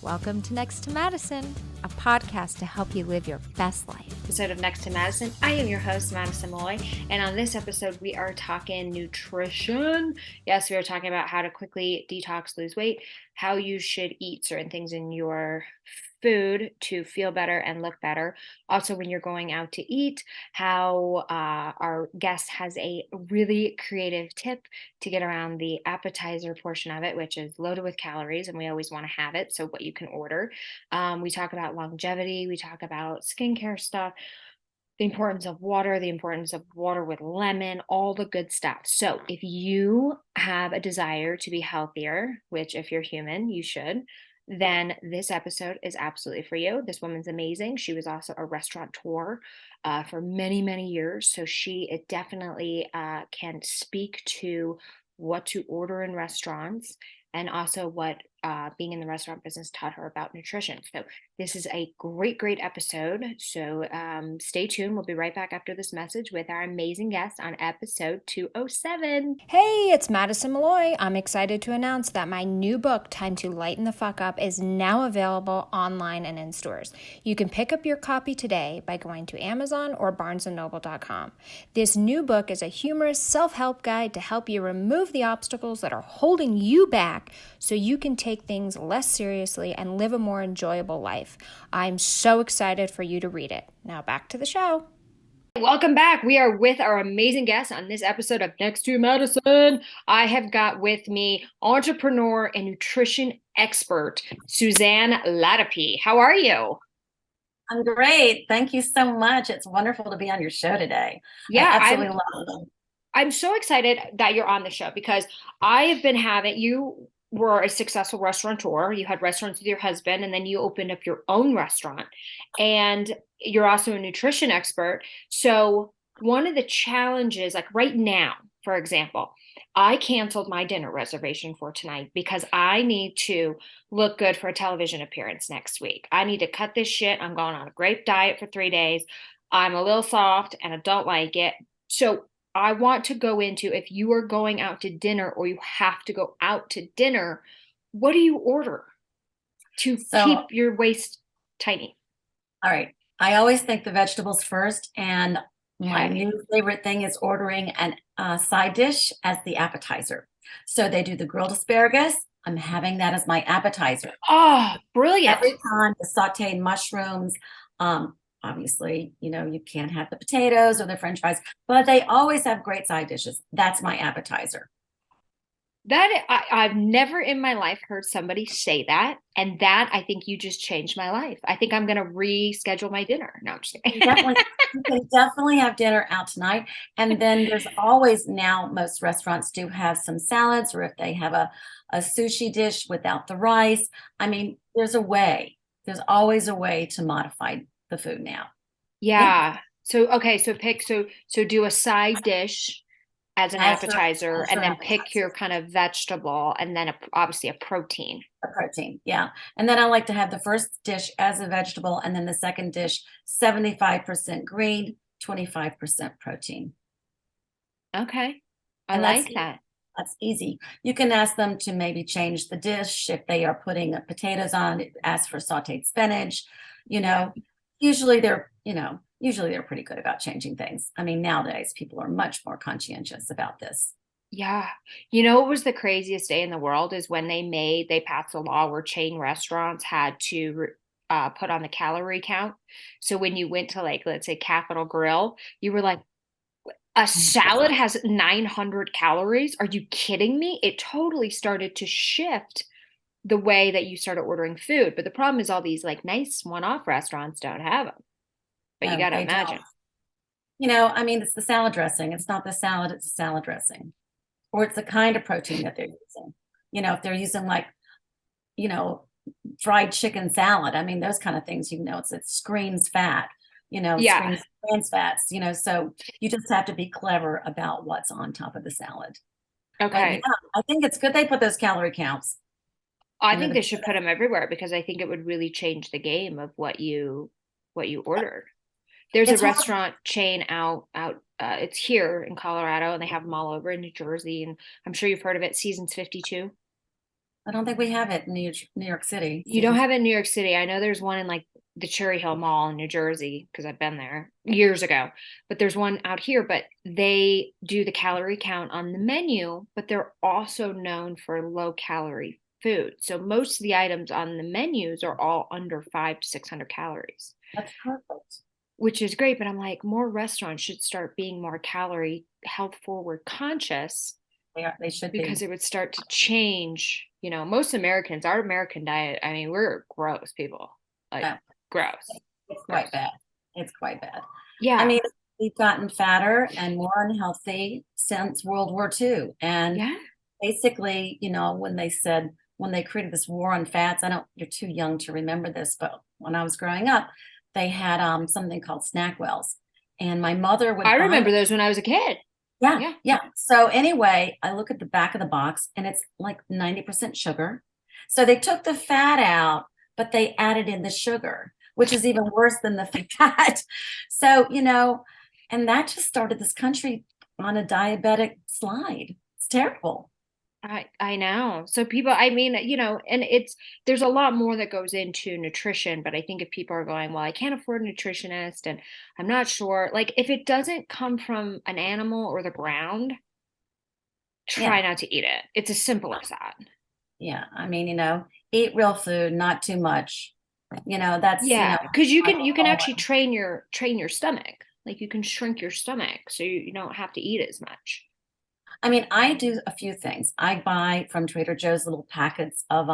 Welcome to Next to Madison, a podcast to help you live your best life. Episode of Next to Madison. I am your host, Madison Malloy, and on this episode, we are talking nutrition. Yes, we are talking about how to quickly detox, lose weight, how you should eat certain things in your food to feel better and look better. Also, when you're going out to eat, how our guest has a really creative tip to get around the appetizer portion of it, which is loaded with calories, and we always want to have it. So what you can order. We talk about longevity. We talk about skincare stuff, the importance of water with lemon, all the good stuff. So if you have a desire to be healthier, which if you're human, you should, then this episode is absolutely for you. This woman's amazing. She was also a restaurateur for many, many years. So she definitely can speak to what to order in restaurants and also what being in the restaurant business taught her about nutrition. So this is a great, great episode. So stay tuned. We'll be right back after this message with our amazing guest on episode 207. Hey, it's Madison Malloy. I'm excited to announce that my new book, Time to Lighten the Fuck Up, is now available online and in stores. You can pick up your copy today by going to Amazon or barnesandnoble.com. This new book is a humorous self-help guide to help you remove the obstacles that are holding you back so you can take things less seriously and live a more enjoyable life. I'm so excited for you to read it. Now back to the show. Welcome back. We are with our amazing guest on this episode of Next to Madison. I have got with me entrepreneur and nutrition expert, Suzanne Latapie. How are you? I'm great. Thank you so much. It's wonderful to be on your show today. Yeah, I absolutely love it. I'm so excited that you're on the show because I have been you were a successful restaurateur. You had restaurants with your husband, and then you opened up your own restaurant. And you're also a nutrition expert. So one of the challenges, like right now, for example, I canceled my dinner reservation for tonight because I need to look good for a television appearance next week. I need to cut this shit. I'm going on a grape diet for 3 days. I'm a little soft and I don't like it. So I want to go into, if you are going out to dinner or you have to go out to dinner, what do you order to keep your waist tiny? All right. I always think the vegetables first. And my new favorite thing is ordering a side dish as the appetizer. So they do the grilled asparagus. I'm having that as my appetizer. Oh, brilliant. Every time the sauteed mushrooms, obviously, you can't have the potatoes or the French fries, but they always have great side dishes. That's my appetizer. I've never in my life heard somebody say that. And that, I think you just changed my life. I think I'm going to reschedule my dinner. No, I'm just kidding. You can definitely have dinner out tonight. And then there's always, now most restaurants do have some salads, or if they have a sushi dish without the rice. I mean, there's always a way to modify the food now. Yeah. So do a side dish as an appetizer, and then pick your kind of vegetable, and then obviously a protein. A protein, yeah. And then I like to have the first dish as a vegetable, and then the second dish 75% green, 25% protein. Okay. I like that. That's easy. You can ask them to maybe change the dish. If they are putting potatoes on, ask for sauteed spinach. Usually they're pretty good about changing things. I mean, nowadays people are much more conscientious about this. Yeah. What was the craziest day in the world is when they passed a law where chain restaurants had to put on the calorie count. So when you went to, like, let's say Capital Grill, you were like, a salad has 900 calories. Are you kidding me? It totally started to shift the way that you started ordering food. But the problem is all these like nice one-off restaurants don't have them. But you got to imagine. I mean, it's the salad dressing. It's not the salad, it's a salad dressing. Or it's the kind of protein that they're using. If they're using fried chicken salad, I mean, those kind of things, it screams fat, screams trans fats, so you just have to be clever about what's on top of the salad. Okay. I think it's good they put those calorie counts. I think they should put them everywhere, because I think it would really change the game of what you ordered. There's a restaurant chain out. It's here in Colorado, and they have them all over in New Jersey. And I'm sure you've heard of it. Seasons 52. I don't think we have it in New York City, You don't Susan. have it in New York City. I know there's one in like the Cherry Hill Mall in New Jersey because I've been there years ago. But there's one out here, but they do the calorie count on the menu, but they're also known for low calorie food. So most of the items on the menus are all under 500 to 600 calories, That's perfect. which is great. But I'm like, more restaurants should start being more calorie health forward conscious They should because be. it would start to change. Most Americans, our American diet, I mean, we're gross people, like No, gross, it's gross. quite bad. It's quite bad. I Yeah. mean, we've gotten fatter and more unhealthy since World War II. And Yeah. basically, when they created this war on fats, you're too young to remember this, but when I was growing up, they had something called snack wells. And my mother I would buy. remember those when I was a kid. Yeah, Yeah. yeah. So anyway, I look at the back of the box and it's like 90% sugar. So they took the fat out, but they added in the sugar, which is even worse than the fat. So, and that just started this country on a diabetic slide. It's terrible. I know. So people, I mean, and there's a lot more that goes into nutrition, but I think if people are going, well, I can't afford a nutritionist and I'm not sure, like if it doesn't come from an animal or the ground, try Yeah, not to eat it. It's as simple as that. yeah. I mean, eat real food, not too much. That's, Yeah, because you like can a you can actually Rolex. train your stomach. Like you can shrink your stomach so you don't have to eat as much. I mean, I do a few things. I buy from Trader Joe's little packets of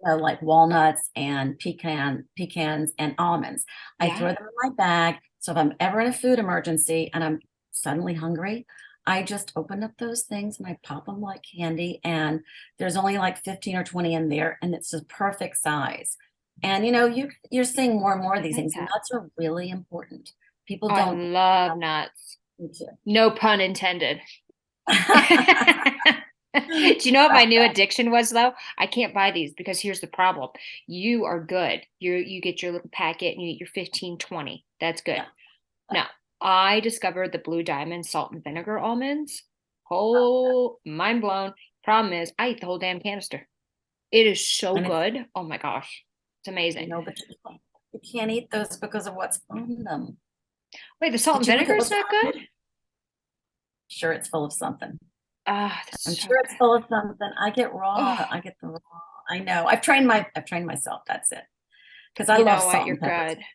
like walnuts and pecans and almonds. I throw Yeah. them in my bag. So if I'm ever in a food emergency and I'm suddenly hungry, I just open up those things and I pop them like candy. And there's only like 15 or 20 in there, and it's the perfect size. And you're seeing more and more of I these like things. that. Nuts are really important. People I don't. love nuts. Me too. No pun intended. Do you know what my new addiction was though? I can't buy these because here's the problem. You are good. You get your little packet and you eat your 15, 20. That's good. Yeah. No, I discovered the Blue Diamond salt and vinegar almonds. Whole mind blown. Problem is, I eat the whole damn canister. It is so And it's, good. Oh my gosh. It's amazing. but you can't eat those because of what's on them. Wait, the salt and Did you look vinegar at is what's not on good? them? Sure, it's full of something. Ah, that's I'm so sure it's good. full of something. I get Oh, raw. I get the raw. I know. I've trained myself. That's it. Because I you love know what? salt You're and pepper too. good.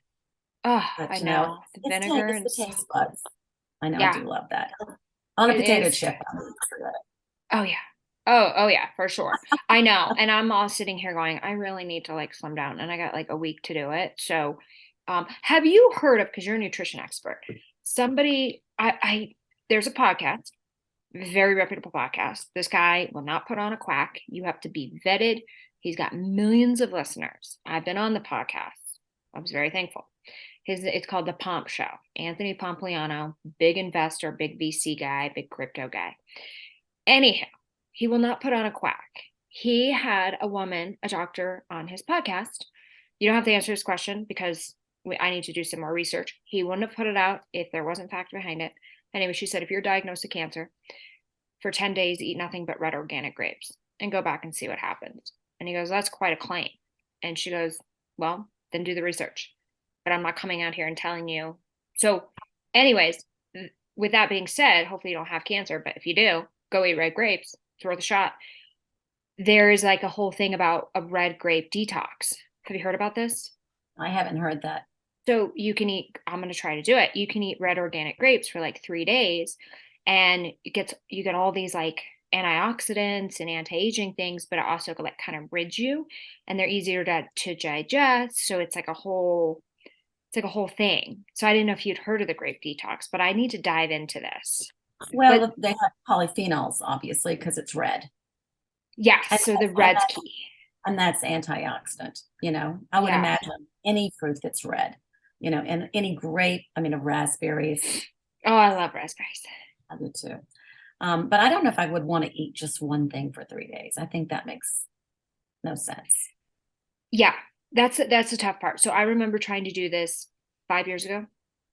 Oh, But I know. The vinegar it's and the salt. taste buds. I know. I Yeah, do love that. On a it potato is. chip. Oh yeah. Oh yeah, for sure. I know. And I'm all sitting here going, I really need to like slim down. And I got like a week to do it. So have you heard of, because you're a nutrition expert, somebody I there's a podcast, very reputable podcast. This guy will not put on a quack. You have to be vetted. He's got millions of listeners. I've been on the podcast. I was very thankful. It's called The Pomp Show. Anthony Pompliano, big investor, big VC guy, big crypto guy. Anyhow, he will not put on a quack. He had a woman, a doctor, on his podcast. You don't have to answer his question because I need to do some more research. He wouldn't have put it out if there wasn't fact behind it. Anyway, she said, if you're diagnosed with cancer, for 10 days, eat nothing but red organic grapes and go back and see what happens. And he goes, that's quite a claim. And she goes, well, then do the research. But I'm not coming out here and telling you. So, anyways, with that being said, hopefully you don't have cancer, but if you do, go eat red grapes. It's worth a shot. There is like a whole thing about a red grape detox. Have you heard about this? I haven't heard that. So you can eat, I'm going to try to do it. You can eat red organic grapes for like 3 days and you get all these like antioxidants and anti-aging things, but it also like kind of rids you and they're easier to digest. So it's like a whole thing. So I didn't know if you'd heard of the grape detox, but I need to dive into this. But Well, they have polyphenols, obviously, because it's red. yes, And, so the and, red's key. and that's antioxidant. I would Yeah. imagine any fruit that's red, and any grape, I mean, of raspberries, Oh, I love raspberries. I do too. But I don't know if I would want to eat just one thing for 3 days. I think that makes no sense. Yeah, that's the tough part. So I remember trying to do this 5 years ago,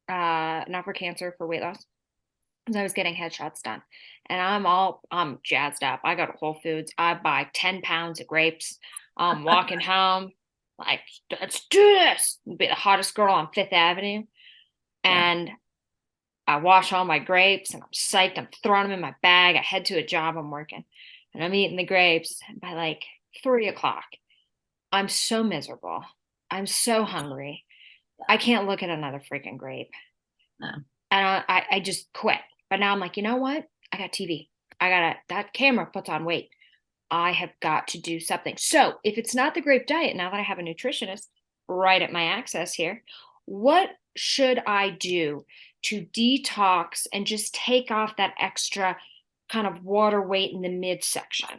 not for cancer, for weight loss. because I was getting headshots done. And I'm jazzed up. I go to Whole Foods. I buy 10 pounds of grapes. I'm walking home, like, let's do this. Be the hottest girl on Fifth Avenue. Yeah. And I wash all my grapes and I'm psyched. I'm throwing them in my bag. I head to a job I'm working and I'm eating the grapes. And by like 3 o'clock, I'm so miserable. I'm so hungry. I can't look at another freaking grape. No. And I just quit. But now I'm like, you know what? I got TV. That camera puts on weight. I have got to do something. So if it's not the grape diet, now that I have a nutritionist right at my access here, what should I do to detox and just take off that extra kind of water weight in the midsection?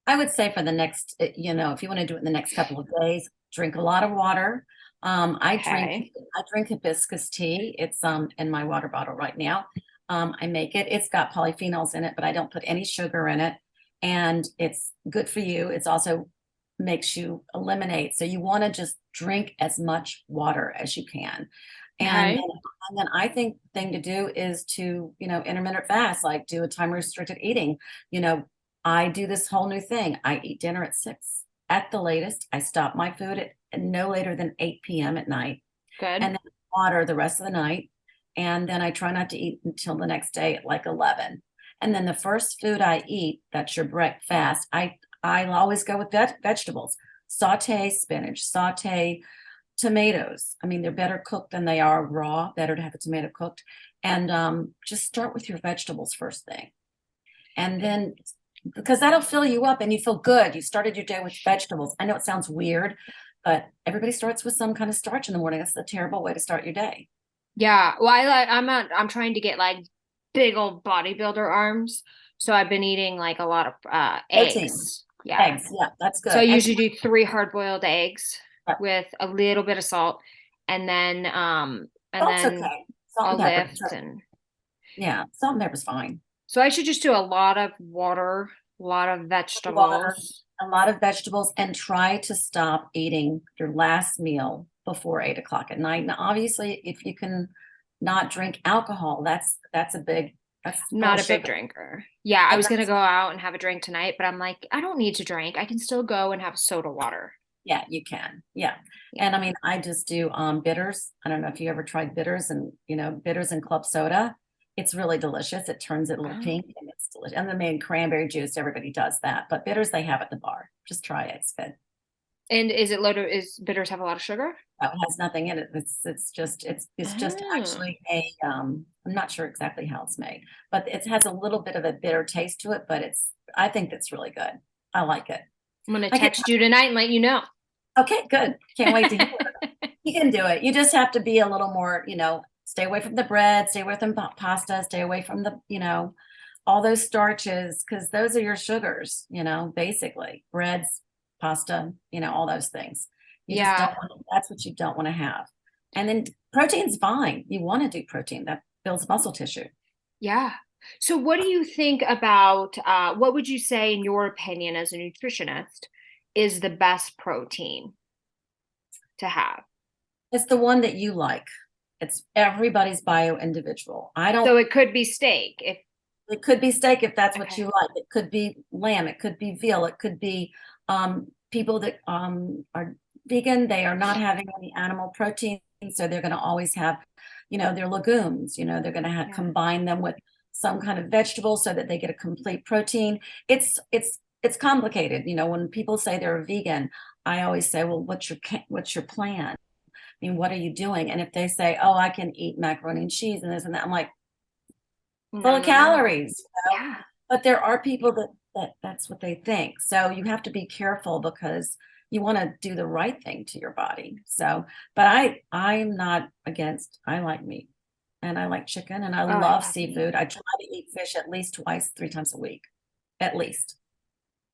I would say for the next, if you want to do it in the next couple of days, drink a lot of water. Okay. I drink hibiscus tea. It's in my water bottle right now. I make it. It's got polyphenols in it, but I don't put any sugar in it. And it's good for you. It's also makes you eliminate. So you want to just drink as much water as you can. Okay. And then I think the thing to do is to, intermittent fast, like do a time restricted eating. You know, I do this whole new thing. I eat dinner at 6 at the latest. I stop my food at no later than 8 p.m. at night, Good. and then water the rest of the night. And then I try not to eat until the next day at like 11. And then the first food I eat, that's your breakfast, I'll always go with vegetables, saute spinach, saute tomatoes. I mean, they're better cooked than they are raw, better to have a tomato cooked. And just start with your vegetables first thing. And then, because that'll fill you up and you feel good. You started your day with vegetables. I know it sounds weird, but everybody starts with some kind of starch in the morning. That's a terrible way to start your day. Yeah. Well, I'm trying to get like big old bodybuilder arms. So I've been eating like a lot of Protein, eggs. Yeah. eggs. Yeah, that's So I good. And usually do 3 hard-boiled eggs with a little bit of salt and salt's then okay. Salt and I'll pepper. lift and Yeah, salt and pepper's fine. so I should just do a lot of water, a lot of Water, vegetables. a lot of vegetables, and try to stop eating your last meal before 8 o'clock at night. Now, obviously, if you can not drink alcohol, that's a big that's full Not of a big sugar. drinker. Yeah, I And was gonna that's go out and have a drink tonight, but I'm like, I don't need to drink. I can still go and have soda water. yeah, you can. Yeah. Yeah. And I mean, I just do bitters. I don't know if you ever tried bitters and bitters and club soda. It's really delicious. It turns it a little Oh. pink and it's delicious. And then main cranberry juice, everybody does that. But bitters they have at the bar. Just try it. It's good. And is it loaded? Is bitters have a lot of sugar? It has nothing in it. It's just Oh. actually a I'm not sure exactly how it's made, but it has a little bit of a bitter taste to it, but I think that's really good. I like it. I'm gonna I get text you tonight and let you know. Okay, good. Can't wait to hear it. You can do it. You just have to be a little more, stay away from the bread, stay away from pasta, stay away from all those starches, because those are your sugars, basically. Breads, pasta, all those things. You just don't Yeah. want that's what you don't want to have. And then protein's fine. You want to do protein that builds muscle tissue. Yeah. So what do you think about what would you say in your opinion as a nutritionist is the best protein to have? It's the one that you like. It's everybody's bio individual. I don't So it could be steak if It could be steak if that's what okay. you like. It could be lamb. It could be veal. It could be people that are vegan. They are not having any animal protein, so they're going to always have, their legumes. They're going to Yeah. combine them with some kind of vegetable so that they get a complete protein. It's complicated. When people say they're a vegan, I always say, well, what's your plan? I mean, what are you doing? And if they say, oh, I can eat macaroni and cheese and this and that, I'm like, full No, of no, no. calories, Yeah. but there are people that's what they think. So you have to be careful because you want to do the right thing to your body. So, but I'm not against, I like meat and I like chicken and I Oh, I love love meat. seafood. I try to eat fish at least twice, 3 times a week, at least.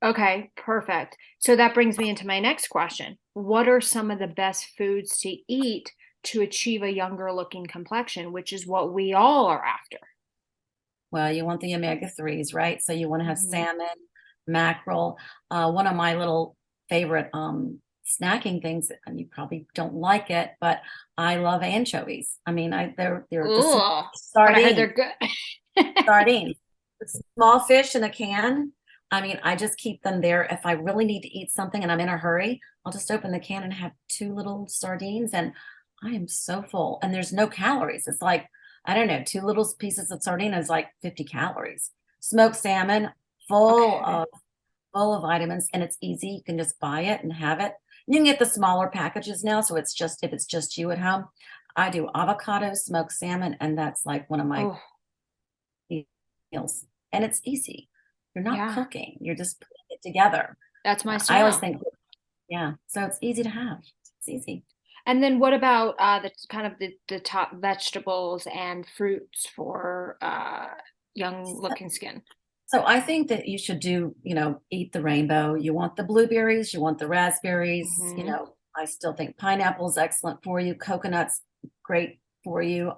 Okay, perfect. So that brings me into my next question. What are some of the best foods to eat to achieve a younger looking complexion, which is what we all are after? Well, you want the omega-3s, right? So you want to have Hmm. salmon, mackerel. One of my little favorite snacking things, and you probably don't like it, but I love anchovies. I mean, they're the Ooh, but I heard sardines, they're good. sardines, the small fish in a can. I mean, I just keep them there. If I really need to eat something and I'm in a hurry, I'll just open the can and have two little sardines, and I am so full. And there's no calories. It's like, I don't know, two little pieces of sardine is like 50 calories. Smoked salmon, full Okay. of full of vitamins, and it's easy. You can just buy it and have it. You can get the smaller packages now, so it's just if it's just you at home. I do avocado, smoked salmon, and that's like one of my Oh, meals. And it's easy. You're not yeah. cooking, you're just putting it together. That's my I always style. think, yeah, so it's easy to have. It's easy. And then what about the kind of the top vegetables and fruits for young looking skin? So I think that you should do, eat the rainbow. You want the blueberries, you want the raspberries, Hmm. I still think pineapple's excellent for you. Coconut's great for you.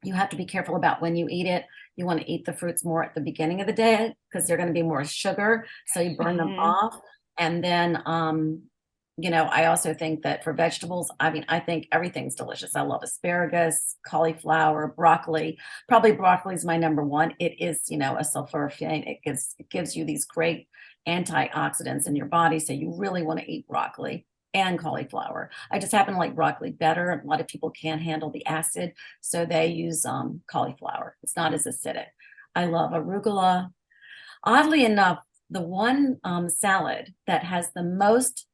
You have to be careful about when you eat it. You want to eat the fruits more at the beginning of the day because they're going to be more sugar. So you burn them Hmm. off. And then, I also think that for vegetables, I mean, I think everything's delicious. I love asparagus, cauliflower, broccoli. Probably broccoli is my number one. It is, a sulforaphane. It gives you these great antioxidants in your body. So you really want to eat broccoli and cauliflower. I just happen to like broccoli better. A lot of people can't handle the acid, so they use cauliflower. It's not as acidic. I love arugula. Oddly enough, the one salad that has the most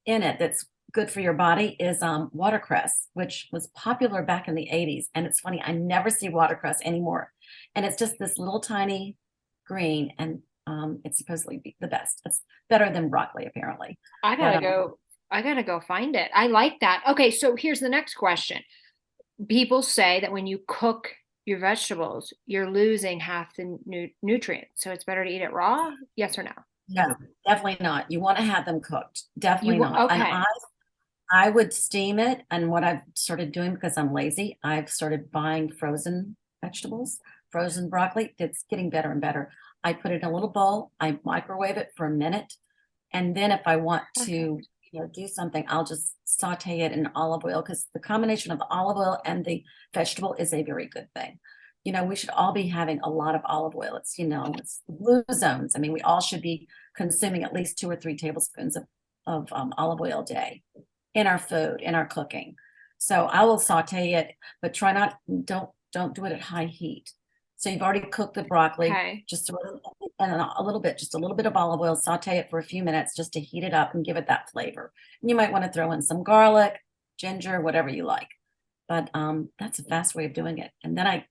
in it that's good for your body is watercress, which was popular back in the 80s. And it's funny, I never see watercress anymore. And it's just this little tiny green, and it's supposedly the best. It's better than broccoli, apparently. I But gotta go. I gotta go find it. I like that. Okay, so here's the next question. People say that when you cook your vegetables, you're losing half the nutrients. So it's better to eat it raw? Yes or no? no, definitely not. You want to have them cooked. Definitely not. And Okay. I would steam it. And what I've started doing, because I'm lazy, I've started buying frozen vegetables, frozen broccoli. It's getting better and better. I put it in a little bowl, I microwave it for a minute. And then if I want to, Perfect. do something, I'll just saute it in olive oil, because the combination of the olive oil and the vegetable is a very good thing. We should all be having a lot of olive oil. It's the blue zones. I mean, we all should be consuming at least 2 or 3 tablespoons of olive oil a day in our food, in our cooking. So I will saute it, but try not, don't do it at high heat. So you've already cooked the broccoli, Okay. just throw it and then just a little bit of olive oil, saute it for a few minutes just to heat it up and give it that flavor. And you might want to throw in some garlic, ginger, whatever you like. But that's a fast way of doing it. And then I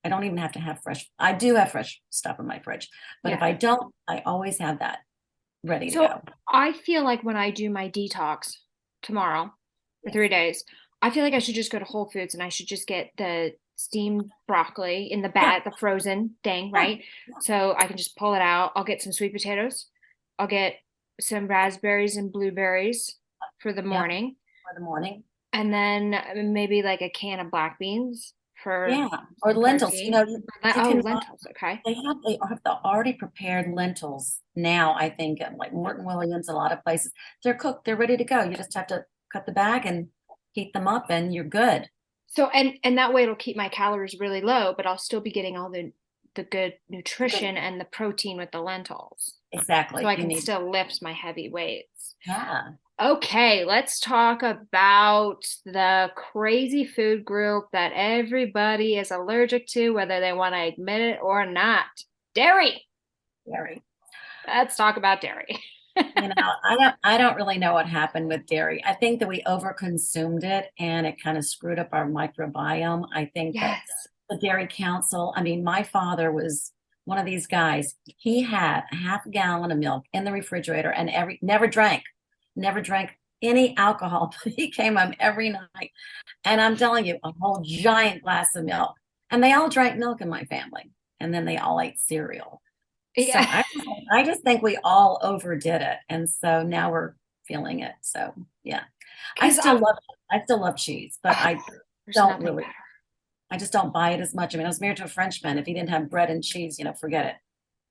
don't even have to have fresh. I do have fresh stuff in my fridge, but if Yeah. I don't, I always have that ready to So go. I feel like when I do my detox tomorrow for Yes. 3 days, I feel like I should just go to Whole Foods and I should just get the steamed broccoli in the Yeah, bag, the frozen thing, yeah, right? So I can just pull it out. I'll get some sweet potatoes. I'll get some raspberries and blueberries for the yeah, morning. for the morning. And then maybe like a can of black beans for Yeah, or some lentils. protein. You Oh, can lentils. Okay. they have the already prepared lentils now. I think at like Morton Williams, a lot of places they're cooked, they're ready to go. You just have to cut the bag and heat them up, and you're good. So and that way it'll keep my calories really low, but I'll still be getting all the good Good. nutrition and the protein with the lentils. So Exactly. I You can need. still lift my heavy weights. Yeah. Okay, let's talk about the crazy food group that everybody is allergic to, whether they want to admit it or not. Dairy. Dairy. Let's talk about dairy. I don't really know what happened with dairy. I think that we overconsumed it and it kind of screwed up our microbiome. I think that Yes. the Dairy Council, I mean, my father was one of these guys. He had a half a gallon of milk in the refrigerator and never drank any alcohol. He came home every night. And I'm telling you, a whole giant glass of milk. And they all drank milk in my family. And then they all ate cereal. So Yeah. I just think we all overdid it. And so now we're feeling it. So yeah. I Because still love I still love cheese, but I there's don't nothing really better. I just don't buy it as much. I mean, I was married to a Frenchman. If he didn't have bread and cheese, forget it.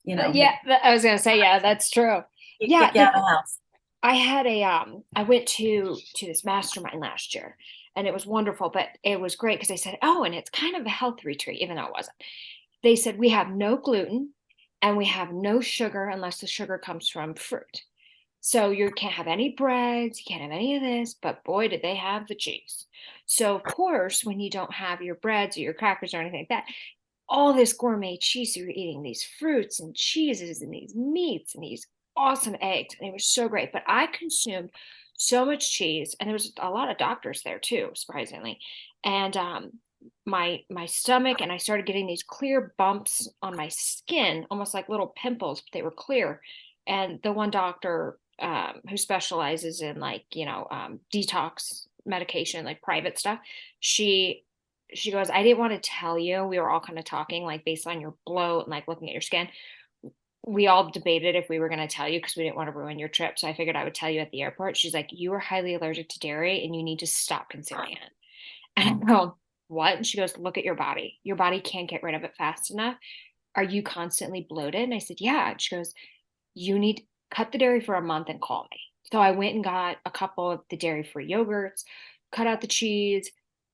Yeah, I was gonna say, yeah, that's true. He'd Yeah, kick you out of the house. I had I went to this mastermind last year, and it was wonderful, but it was great because they said, oh, and it's kind of a health retreat, even though it wasn't. They said we have no gluten and we have no sugar unless the sugar comes from fruit. So you can't have any breads, you can't have any of this, but boy, did they have the cheese. So of course, when you don't have your breads or your crackers or anything like that, all this gourmet cheese, you're eating these fruits and cheeses and these meats and these awesome eggs. And it was so great. But I consumed so much cheese, and there was a lot of doctors there too, surprisingly. And my stomach, and I started getting these clear bumps on my skin, almost like little pimples, but they were clear. And the one doctor who specializes in like, detox medication, like private stuff, she goes, I didn't want to tell you. We were all kind of talking like based on your bloat and like looking at your skin. We all debated if we were going to tell you because we didn't want to ruin your trip. So I figured I would tell you at the airport. She's like, you are highly allergic to dairy and you need to stop consuming it. And I go, what? And she goes, look at your body. Your body can't get rid of it fast enough. Are you constantly bloated? And I said, yeah. And she goes, you need cut the dairy for a month and call me. So I went and got a couple of the dairy-free yogurts, cut out the cheese,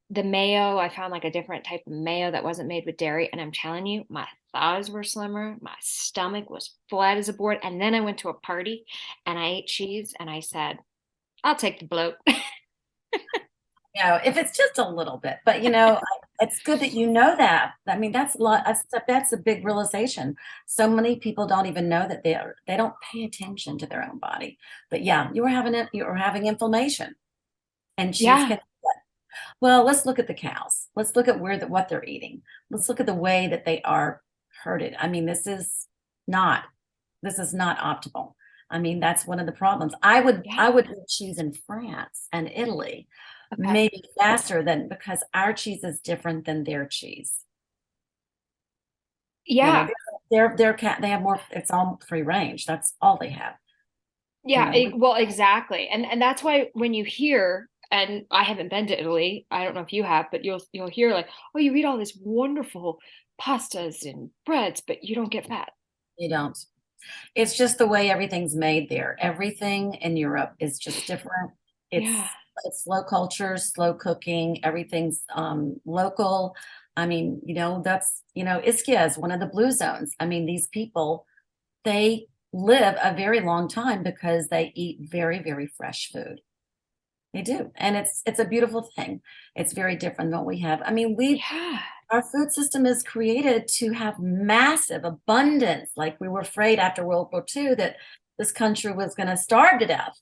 the mayo. I found like a different type of mayo that wasn't made with dairy. And I'm telling you, my thighs were slimmer. My stomach was flat as a board. And then I went to a party and I ate cheese and I said, I'll take the bloat. If it's just a little bit, but it's good that you know that. I mean, that's a lot. That's a big realization. So many people don't even know that they don't pay attention to their own body. But yeah, you were having inflammation, and cheese Yeah. can. Well, let's look at the cows. Let's look at what they're eating. Let's look at the way that they are herded. I mean, this is not optimal. I mean, that's one of the problems. I would Yeah. eat cheese in France and Italy Okay. maybe faster than because our cheese is different than their cheese. You know, Yeah. their cat they have more. It's all free range. That's all they have. You Yeah, know, well, exactly. And that's why when you hear, and I haven't been to Italy, I don't know if you have, but you'll hear like, oh, you eat all this wonderful pastas and breads, but you don't get fat. you don't. It's just the way everything's made there. Everything in Europe is just different. Yeah. It's slow culture, slow cooking. Everything's local. I mean, that's Ischia is one of the blue zones. I mean, these people, they live a very long time because they eat very, very fresh food. They do. And it's a beautiful thing. It's very different than what we have. I mean, Yeah. our food system is created to have massive abundance. Like we were afraid after World War II that this country was going to starve to death.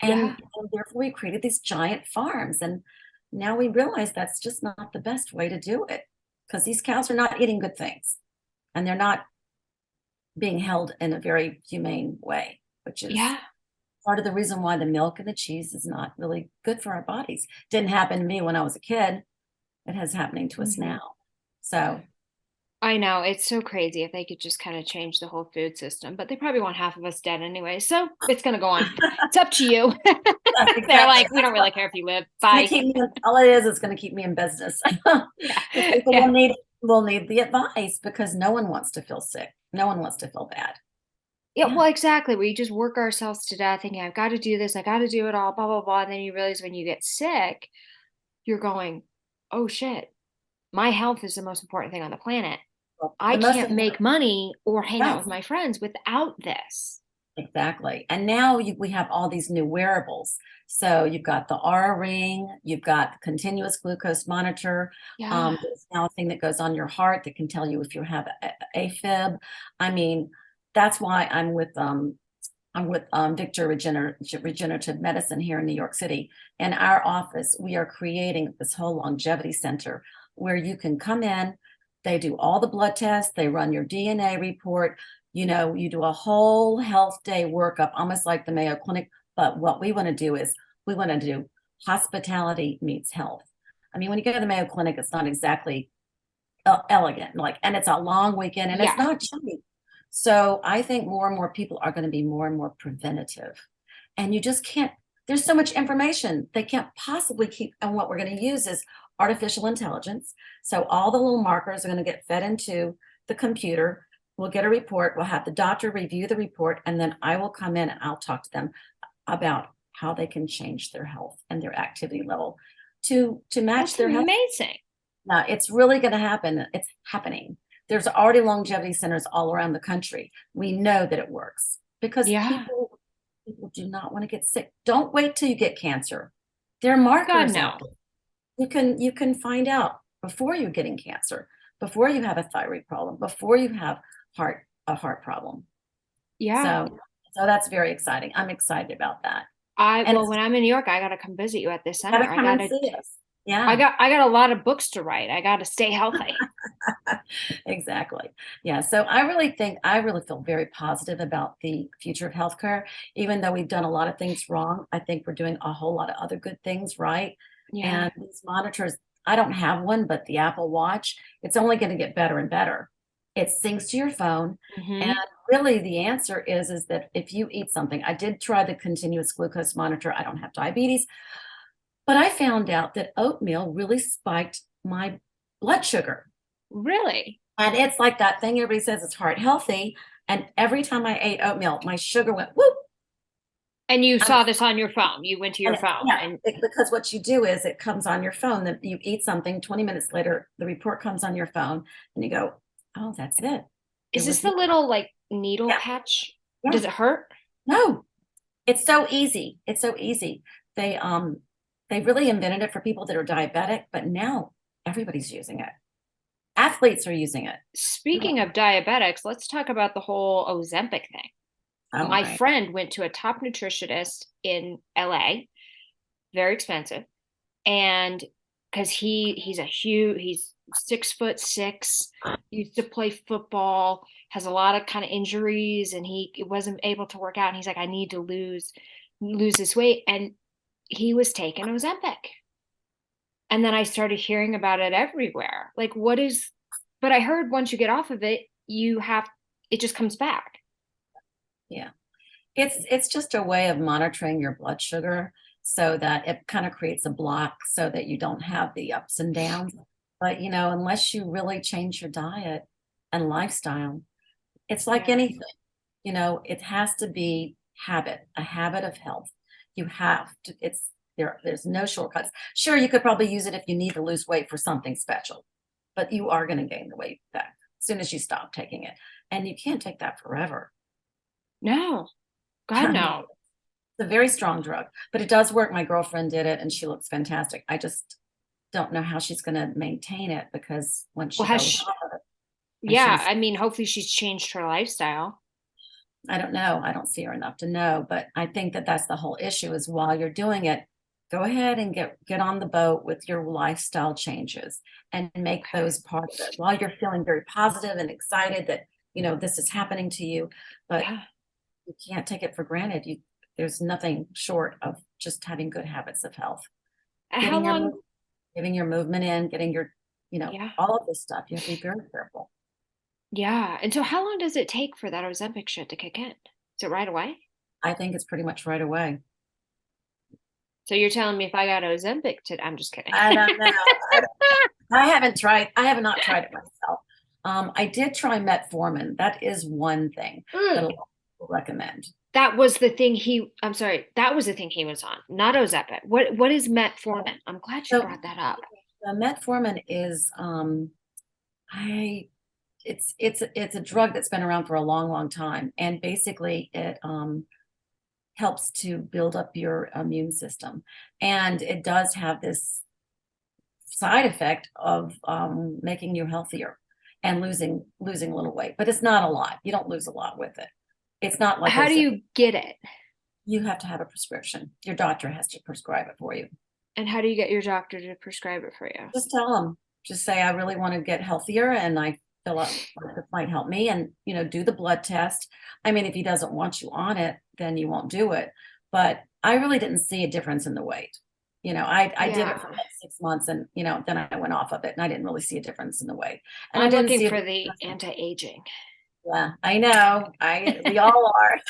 Yeah. And therefore we created these giant farms. And now we realize that's just not the best way to do it because these cows are not eating good things and they're not being held in a very humane way, which is Yeah. part of the reason why the milk and the cheese is not really good for our bodies. Didn't happen to me when I was a kid. It has happening to us Mhm. now. So I know it's so crazy if they could just kind of change the whole food system, but they probably want half of us dead anyway. So it's going to go on. It's up to you. yes, They're exactly. like, we don't really care if you live. It's going to Bye. keep me. All it is going to keep me in business. Yeah. Because people Yeah. will need the advice because no one wants to feel sick. No one wants to feel bad. Yeah, Yeah, well, exactly. We just work ourselves to death thinking, I've got to do this, I got to do it all, blah, blah, blah. And then you realize when you get sick, you're going, oh shit, my health is the most important thing on the planet. well, I the most can't make important. money or hang out with Yes, my friends without this. exactly. And now we have all these new wearables. So you've got the Aura ring, you've got the continuous glucose monitor. Yeah. There's now a thing that goes on your heart that can tell you if you have AFib. I mean, that's why I'm with Victor Regenerative Medicine here in New York City. In our office, we are creating this whole longevity center where you can come in, they do all the blood tests, they run your DNA report, you do a whole health day workup, almost like the Mayo Clinic. But what we want to do is we want to do hospitality meets health. I mean, when you go to the Mayo Clinic, it's not exactly elegant, and it's a long weekend and it's Yeah. not cheap. So I think more and more people are going to be more and more preventative. And you just can't, there's so much information they can't possibly keep. And what we're going to use is artificial intelligence. So all the little markers are going to get fed into the computer. We'll get a report. We'll have the doctor review the report, and then I will come in and I'll talk to them. about how they can change their health and their activity level to match That's their health. amazing. Now, it's really going to happen. It's happening. There's already longevity centers all around the country. We know that it works because people do not want to get sick. Don't wait till you get cancer. There are markers out there. You can find out before you're getting cancer, before you have a thyroid problem, before you have a heart problem. Yeah. So that's very exciting. I'm excited about that. Well, when I'm in New York, I gotta come visit you at this center. I gotta see us. Yeah. I got a lot of books to write. I gotta stay healthy. Exactly. Yeah. So I really feel very positive about the future of healthcare. Even though we've done a lot of things wrong, I think we're doing a whole lot of other good things right. Yeah. And these monitors, I don't have one, but the Apple Watch, it's only going to get better and better. It syncs to your phone. And really the answer is that if you eat something, I did try the continuous glucose monitor. I don't have diabetes, but I found out that oatmeal really spiked my blood sugar. Really? And it's like that thing everybody says it's heart healthy. And every time I ate oatmeal, my sugar went whoop. And you saw this on your phone. You went to your phone. Yeah, because what you do is it comes on your phone. That you eat something, 20 minutes later, the report comes on your phone, and you go, "Oh, that's it." Is this the little like needle patch? Yeah. Does it hurt? No, it's so easy. It's so easy. They really invented it for people that are diabetic, but now everybody's using it. Athletes are using it. Speaking of diabetics, let's talk about the whole Ozempic thing. My friend went to a top nutritionist in LA, very expensive, and because he's 6'6", used to play football, has a lot of kind of injuries, and he wasn't able to work out. And he's like, I need to lose this weight, and he was taking Ozempic. And then I started hearing about it everywhere. Like, but I heard once you get off of it, it just comes back. Yeah. It's just a way of monitoring your blood sugar so that it kind of creates a block so that you don't have the ups and downs. But, unless you really change your diet and lifestyle, it's like anything, it has to be a habit of health. You have to, there's no shortcuts. Sure, you could probably use it if you need to lose weight for something special, but you are going to gain the weight back as soon as you stop taking it. And you can't take that forever. No. God, no. It's a very strong drug, but it does work. My girlfriend did it and she looks fantastic. I just don't know how she's going to maintain it because once she goes off of it. I mean, hopefully she's changed her lifestyle. I don't know. I don't see her enough to know, but I think that that's the whole issue is while you're doing it, go ahead and get on the boat with your lifestyle changes and make those part of it while you're feeling very positive and excited that, this is happening to you, but you can't take it for granted. There's nothing short of just having good habits of health. Getting your movement in, getting your, all of this stuff. You have to be very careful. Yeah. And so how long does it take for that Ozempic shit to kick in? Is it right away? I think it's pretty much right away. So you're telling me if I got Ozempic I'm just kidding. I don't know. I have not tried it myself. I did try metformin. That is one thing that I'll recommend. That was the thing that was the thing he was on, not Ozempic. What is metformin? I'm glad you brought that up. Metformin is it's a drug that's been around for a long, long time. And basically it helps to build up your immune system. And it does have this side effect of making you healthier and losing a little weight, but it's not a lot. You don't lose a lot with it. It's not like how do you get it? You have to have a prescription. Your doctor has to prescribe it for you. And how do you get your doctor to prescribe it for you? Just tell them. Just say, I really want to get healthier and I feel like this might help me, and do the blood test. I mean, if he doesn't want you on it, then you won't do it. But I really didn't see a difference in the weight. I did it for about 6 months and, then I went off of it and I didn't really see a difference in the weight. And I'm looking for the anti-aging. Yeah, I know. We all are.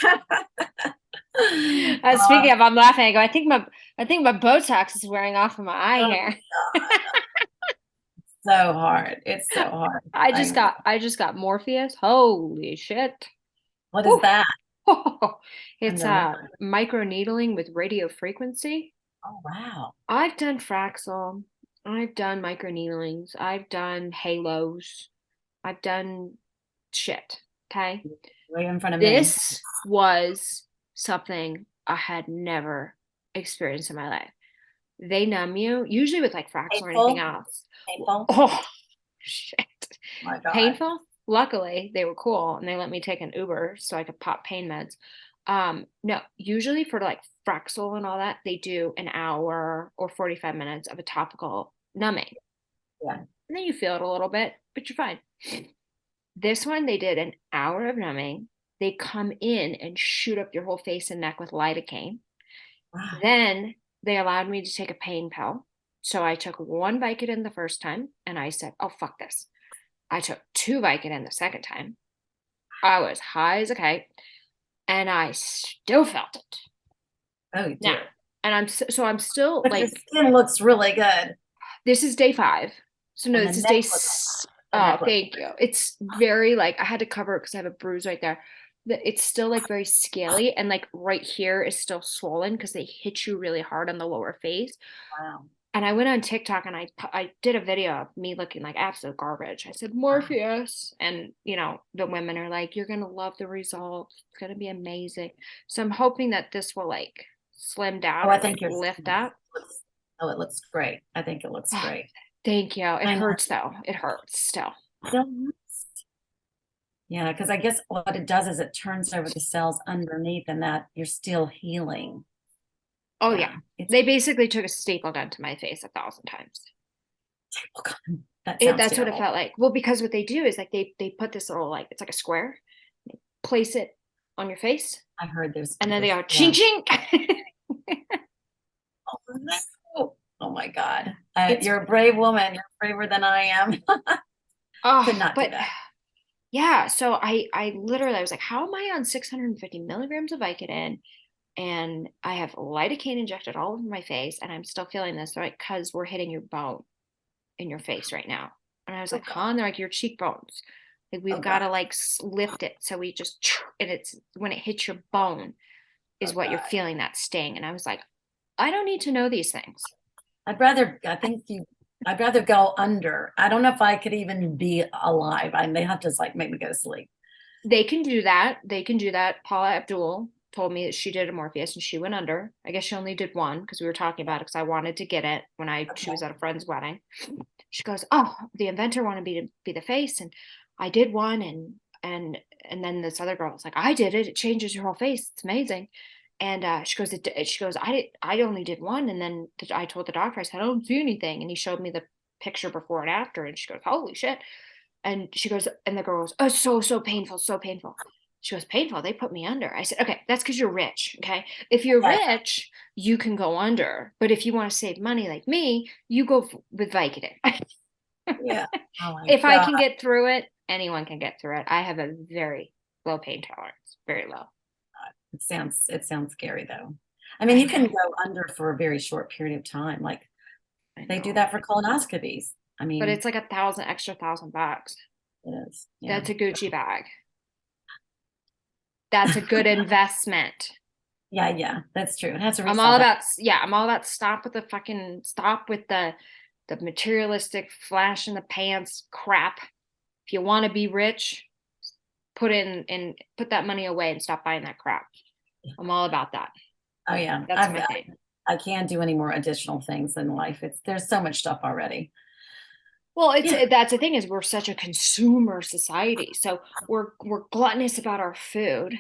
Speaking of, I'm laughing. I go, I think my Botox is wearing off of my eye hair. So hard. It's so hard. I just got Morpheus. Holy shit. What is that? It's micro needling with radio frequency. Oh, wow. I've done Fraxel. I've done micro needlings. I've done halos. I've done shit. Okay. Right in front of me. This was something I had never experienced in my life. They numb you, usually with like Fraxel or anything else. Painful? Oh, shit. My God. Painful? Luckily, they were cool and they let me take an Uber so I could pop pain meds. No, usually for like Fraxel and all that, they do an hour or 45 minutes of a topical numbing. Yeah. And then you feel it a little bit, but you're fine. This one, they did an hour of numbing. They come in and shoot up your whole face and neck with lidocaine. Wow. Then they allowed me to take a pain pill. So I took one Vicodin the first time and I said, oh, fuck this. I took two Vicodin the second time. I was high as a kite and I still felt it. Oh, you now, did. And I'm still but like, your skin looks really good. This is day 5. So no, this is day. Oh, thank you. It's very like I had to cover it because I have a bruise right there. It's still like very scaly and like right here is still swollen because they hit you really hard on the lower face. Wow. And I went on TikTok and I did a video of me looking like absolute garbage. I said Morpheus, and you know the women are like, "You're gonna love the results. It's gonna be amazing." So I'm hoping that this will like slim down. Oh, I think like, lift up. Oh, it looks great. I think it looks great. Thank you. It hurts though. It hurts still. Yeah, because I guess what it does is it turns over the cells underneath, and that you're still healing. Oh yeah. They basically took a staple gun to my face 1,000 times. That's what it felt like. Well, because what they do is like they put this little like it's like a square, they place it on your face. I heard there's and then they go ching ching. Oh my God. You're a brave woman. You're braver than I am. Could not do that. Yeah. So I literally I was like, how am I on 650 milligrams of Vicodin? And I have lidocaine injected all over my face, and I'm still feeling this. They're like, because we're hitting your bone in your face right now. And I was like, huh? And they're like, your cheekbones. Like we've got to like lift it. So we just, and it's when it hits your bone is what you're feeling, that sting. And I was like, I don't need to know these things. I'd rather go under. I don't know if I could even be alive. They have to like make me go to sleep. They can do that. Paula Abdul told me that she did a Morpheus and she went under. I guess she only did one because we were talking about it because I wanted to get it when she was at a friend's wedding. She goes, oh, the inventor wanted me to be the face, and I did one, and then this other girl was like, I did it. It changes your whole face. It's amazing. And she goes, I only did one, and then I told the doctor, I said, I don't see anything, and he showed me the picture before and after, and she goes, holy shit. And she goes, and the girl goes, oh, so painful, so painful. She goes, painful? They put me under. I said, okay, that's because you're rich. Okay. If you're rich, you can go under. But if you want to save money like me, you go with Vicodin. Yeah. If I can get through it, anyone can get through it. I have a very low pain tolerance, very low. It sounds scary though. I mean, you can go under for a very short period of time. Like they do that for colonoscopies. I mean, but it's like $1,000 It is. Yeah. That's a Gucci bag. That's a good investment. Yeah, that's true. It has to. I'm all about stop with the materialistic flash in the pants crap. If you want to be rich, put that money away and stop buying that crap. I'm all about that. Oh yeah, that's my thing. I can't do any more additional things in life. There's so much stuff already. Well, that's the thing is we're such a consumer society. So we're gluttonous about our food,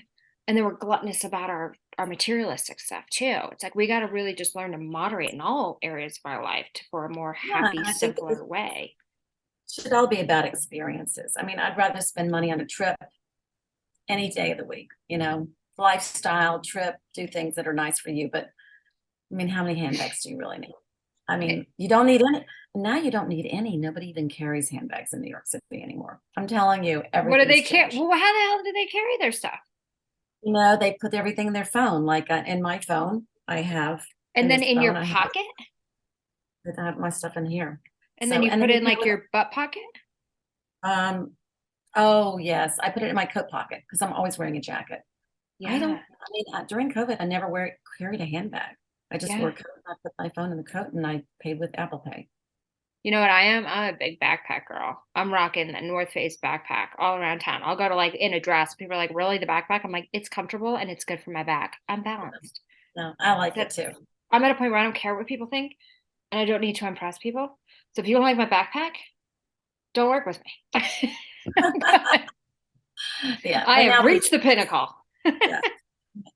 and then we're gluttonous about our materialistic stuff too. It's like we got to really just learn to moderate in all areas of our life for a more happy, simpler way. It should all be about experiences. I mean, I'd rather spend money on a trip any day of the week, lifestyle trip, do things that are nice for you. But I mean, how many handbags do you really need? I mean, you don't need any. Now you don't need any. Nobody even carries handbags in New York City anymore. I'm telling you. What do they carry? Well, how the hell do they carry their stuff? They put everything in their phone. Like in my phone, I have. And then in your pocket? I have my stuff in here. And then you put it in like your butt pocket? Oh yes, I put it in my coat pocket because I'm always wearing a jacket. Yeah. During COVID, I never carried a handbag. I just wore a Yeah. coat, and I put my phone in the coat, and I paid with Apple Pay. You know what I am? I'm a big backpack girl. I'm rocking the North Face backpack all around town. I'll go to like in a dress. People are like, really, the backpack? I'm like, it's comfortable and it's good for my back. I'm balanced. No, I like it That too. I'm at a point where I don't care what people think and I don't need to impress people. So if you don't like my backpack, don't work with me. Yeah, I but have now reached the pinnacle. yeah,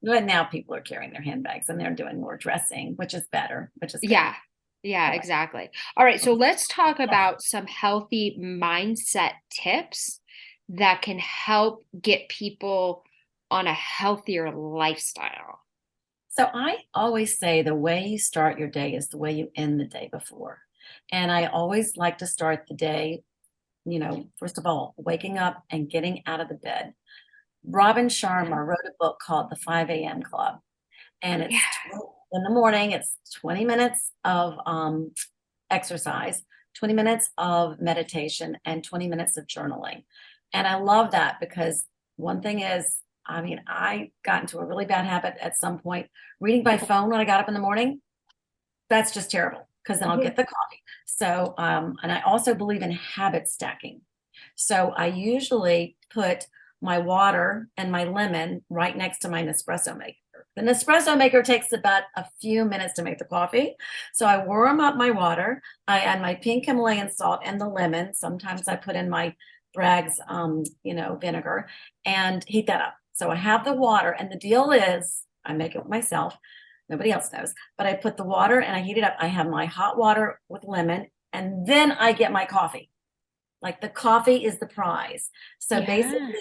but now people are carrying their handbags and they're doing more dressing, which is better, which is good. Yeah. Yeah, Yeah. exactly. All right, so let's talk Yeah. about some healthy mindset tips that can help get people on a healthier lifestyle. So I always say the way you start your day is the way you end the day before. And I always like to start the day, first of all, waking up and getting out of the bed. Robin Sharma wrote a book called The 5 a.m. Club. And Yeah. in the morning, it's 20 minutes of exercise, 20 minutes of meditation, and 20 minutes of journaling. And I love that because one thing is, I got into a really bad habit at some point reading my phone when I got up in the morning. That's just terrible because then I'll get the coffee. So, and I also believe in habit stacking. So I usually put my water and my lemon right next to my Nespresso maker. The Nespresso maker takes about a few minutes to make the coffee. So I warm up my water. I add my pink Himalayan salt and the lemon. Sometimes I put in my Bragg's, vinegar and heat that up. So I have the water, and the deal is I make it myself. Nobody else knows, but I put the water and I heat it up. I have my hot water with lemon, and then I get my coffee. Like the coffee is the prize. So basically,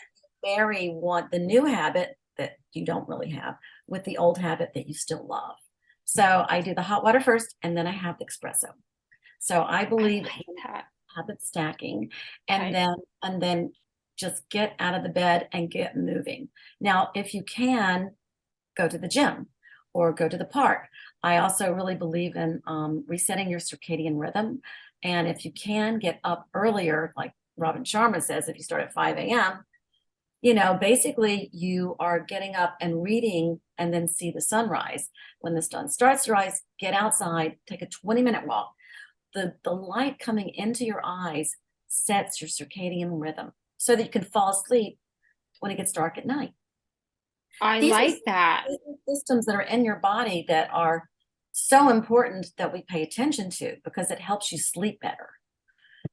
marry the new habit that you don't really have with the old habit that you still love. So I do the hot water first, and then I have the espresso. So I believe in habit stacking, and then just get out of the bed and get moving. Now, if you can, go to the gym or go to the park. I also really believe in resetting your circadian rhythm. And if you can get up earlier, like Robin Sharma says, if you start at 5 a.m., basically you are getting up and reading and then see the sunrise. When the sun starts to rise, get outside, take a 20-minute walk. The light coming into your eyes sets your circadian rhythm so that you can fall asleep when it gets dark at night. These like that. These are systems that are in your body that are so important that we pay attention to because it helps you sleep better.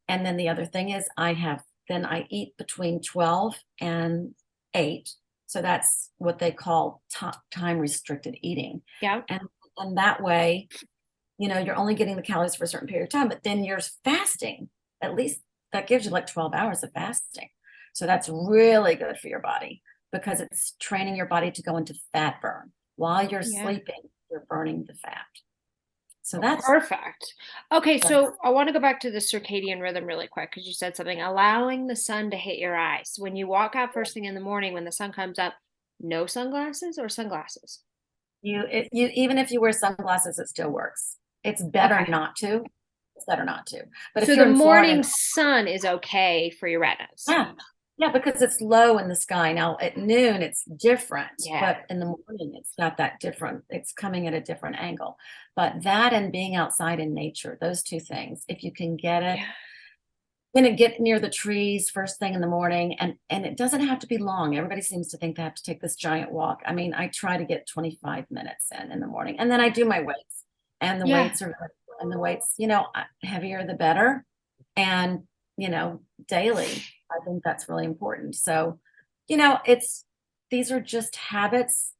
And then the other thing is I eat between 12 and 8. So that's what they call time restricted eating. Yeah. And that way, you're only getting the calories for a certain period of time, but then you're fasting. At least that gives you like 12 hours of fasting. So that's really good for your body because it's training your body to go into fat burn. While you're sleeping, you're burning the fat. So that's perfect. Okay, so I want to go back to the circadian rhythm really quick because you said something, allowing the sun to hit your eyes. When you walk out first thing in the morning, when the sun comes up, no sunglasses or sunglasses? Even if you wear sunglasses, it still works. It's better not to. It's better not to. But so if you're the in morning Florida, sun is okay for your retinas. Yeah, because it's low in the sky. Now at noon, it's different, but in the morning, it's got that different, it's coming at a different angle. But that and being outside in nature, those two things, if you can get it, then get near the trees first thing in the morning, and it doesn't have to be long. Everybody seems to think they have to take this giant walk. I mean, I try to get 25 minutes in the morning, and then I do my weights, and the weights are, heavier the better, and daily. I think that's really important. So, these are just habits,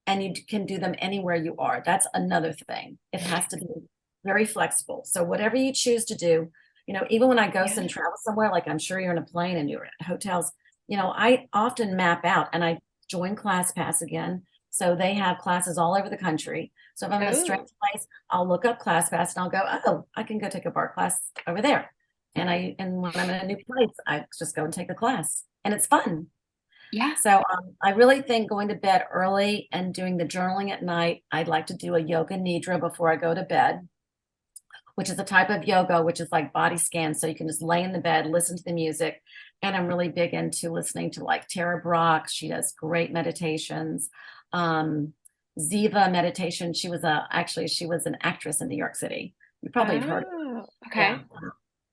and you can do them anywhere you are. That's another thing. It has to be very flexible. So whatever you choose to do, even when I go and travel somewhere, like I'm sure you're in a plane and you're at hotels, I often map out and I join ClassPass again. So they have classes all over the country. So if I'm in a strange place, I'll look up ClassPass and I'll go, oh, I can go take a bar class over there. And when I'm in a new place, I just go and take the class, and it's fun. Yeah. So I really think going to bed early and doing the journaling at night. I'd like to do a yoga nidra before I go to bed, which is a type of yoga, which is like body scan. So you can just lay in the bed, listen to the music. And I'm really big into listening to like Tara Brach. She does great meditations. Ziva meditation. She was an actress in New York City. You probably have heard of her. Oh, okay. Yeah.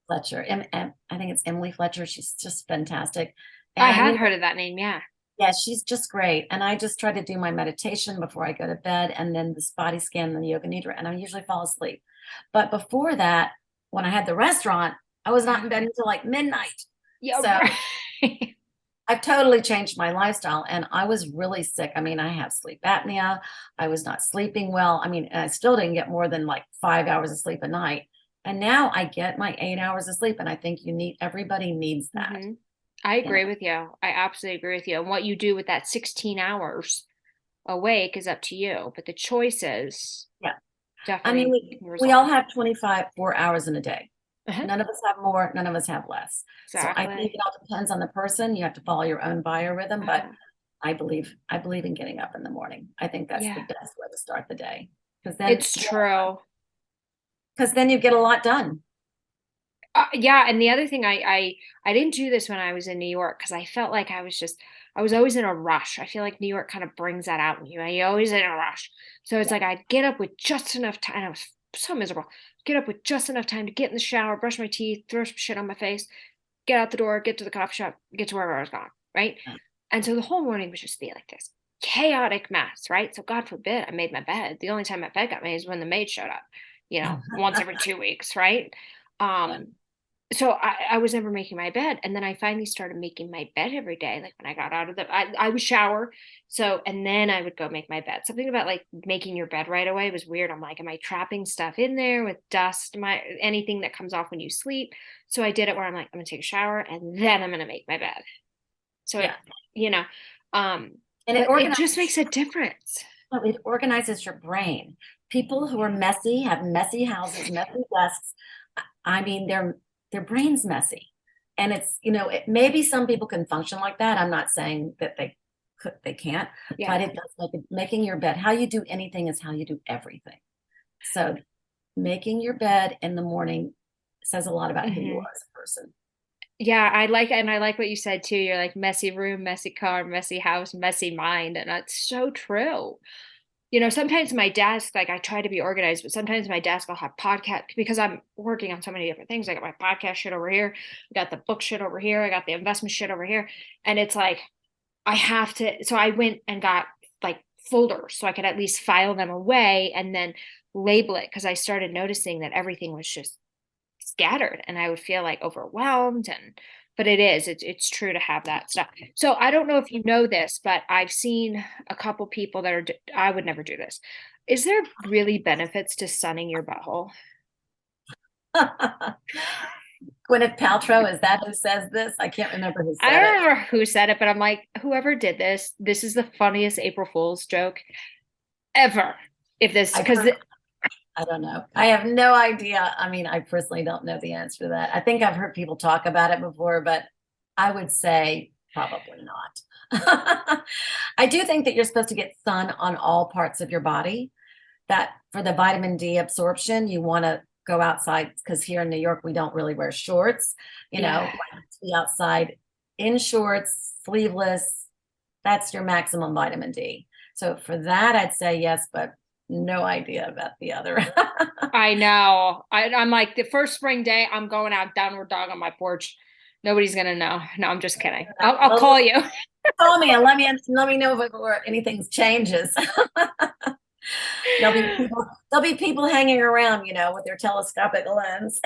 Fletcher. I think it's Emily Fletcher. She's just fantastic. I And have heard of that name. Yeah. yeah, she's just great. And I just try to do my meditation before I go to bed, and then this body scan and the yoga nidra, and I usually fall asleep. But before that, when I had the restaurant, I was not in bed until like midnight. Yeah. So Right. I've totally changed my lifestyle, and I was really sick. I mean, I have sleep apnea. I was not sleeping well. I mean, and I still didn't get more than like 5 hours of sleep a night. And now I get my 8 hours of sleep, and I think everybody needs that. Mm-hmm. I agree with you. I absolutely agree with you. And what you do with that 16 hours awake is up to you, but the choices Yeah. I definitely mean, we result. all have 4 hours in a day. Uh-huh. None of us have more, none of us have less. So I think it all depends on the person. You have to follow your own biorhythm, but I believe in getting up in the morning. I think that's the best way to start the day. Because then it's true. Because then you get a lot done. Yeah, and the other thing I didn't do this when I was in New York because I felt like I was always in a rush. I feel like New York kind of brings that out in you. You're always in a rush. So it's like I'd get up with just enough time. I was so miserable. Get up with just enough time to get in the shower, brush my teeth, throw some shit on my face, get out the door, get to the coffee shop, get to wherever I was going, right? And so the whole morning was just be like this chaotic mess, right? So God forbid I made my bed. The only time my bed got made is when the maid showed up, once every 2 weeks, right? So I was never making my bed. And then I finally started making my bed every day. Like when I got out of I would shower. So, and then I would go make my bed. Something about like making your bed right away was weird. I'm like, am I trapping stuff in there with dust, anything that comes off when you sleep? So I did it where I'm like, I'm gonna take a shower and then I'm gonna make my bed. So and it just makes a difference. It organizes your brain. People who are messy, have messy houses, messy desks. I mean, their brain's messy. And it's, maybe some people can function like that. I'm not saying that they can't, but it does making your bed. How you do anything is how you do everything. So making your bed in the morning says a lot about who you are as a person. Yeah, I like what you said too. You're like messy room, messy car, messy house, messy mind. And that's so true. Sometimes my desk, like I try to be organized, but sometimes my desk will have podcast because I'm working on so many different things. I got my podcast shit over here. I got the book shit over here. I got the investment shit over here. And it's like, so I went and got like folders so I could at least file them away and then label it. Cause I started noticing that everything was just scattered and I would feel like overwhelmed but it's true to have that stuff. So I don't know if you know this, but I've seen a couple people I would never do this. Is there really benefits to sunning your butthole? Gwyneth Paltrow, is that who says this? I can't remember who said it. I don't remember who said it, but I'm like, whoever did this is the funniest April Fool's joke ever. I don't know. I have no idea. I mean, I personally don't know the answer to that. I think I've heard people talk about it before, but I would say probably not. I do think that you're supposed to get sun on all parts of your body. That for the vitamin D absorption, you want to go outside because here in New York, we don't really wear shorts. Be outside in shorts, sleeveless. That's your maximum vitamin D. So for that, I'd say yes, but no idea about the other. I know. I'm like the first spring day, I'm going out downward dog on my porch. Nobody's gonna know. No, I'm just kidding. I'll call you. Call me and let me know if anything changes. There'll be people hanging around, with their telescopic lens.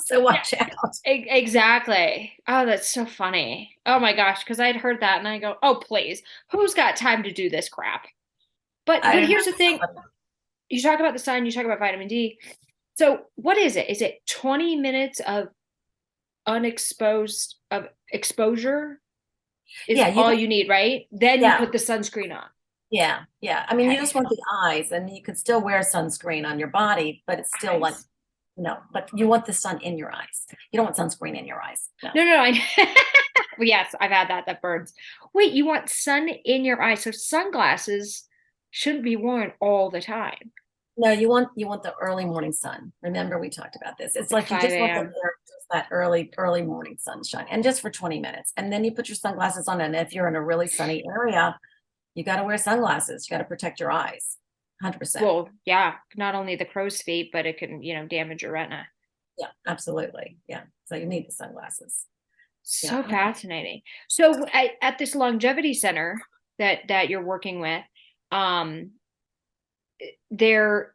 So watch out. Exactly. Oh, that's so funny. Oh my gosh, because I'd heard that and I go, oh please, who's got time to do this crap? But here's the thing. You talk about the sun, you talk about vitamin D. So what is it? Is it 20 minutes of exposure is all you need, right? Then you put the sunscreen on. Yeah. I mean, you just want the eyes, and you can still wear sunscreen on your body, but it's still like, but you want the sun in your eyes. You don't want sunscreen in your eyes. No. Well, yes, I've had that burns. Wait, you want sun in your eyes. So sunglasses shouldn't be worn all the time. No, you want the early morning sun. Remember, we talked about this. It's Like like you 5 just want a.m. just that early morning sunshine, and just for 20 minutes. And then you put your sunglasses on, and if you're in a really sunny area, you got to wear sunglasses. You got to protect your eyes, 100%. Well, yeah, not only the crow's feet, but it can, damage your retina. Yeah, absolutely. Yeah. So you need the sunglasses. Yeah. So fascinating. So at this longevity center that you're working with, um, they're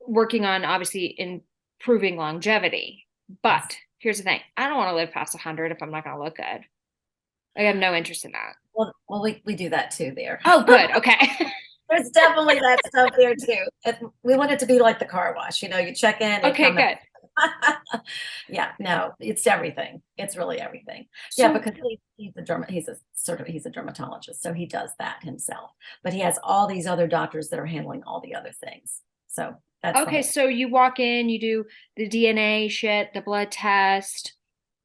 working on obviously improving longevity. But here's the thing: I don't want to live past 100 if I'm not going to look good. I have no interest in that. Well, we do that too there. Oh, good. Okay. There's definitely that stuff there too. We want it to be like the car wash. You check in, they Okay, come in. good. Yeah, no, it's everything. It's really everything. Yeah, So, because he's a dermatologist, so he does that himself. But he has all these other doctors that are handling all the other things. So that's the okay, whole. so you walk in, you do the DNA shit, the blood test,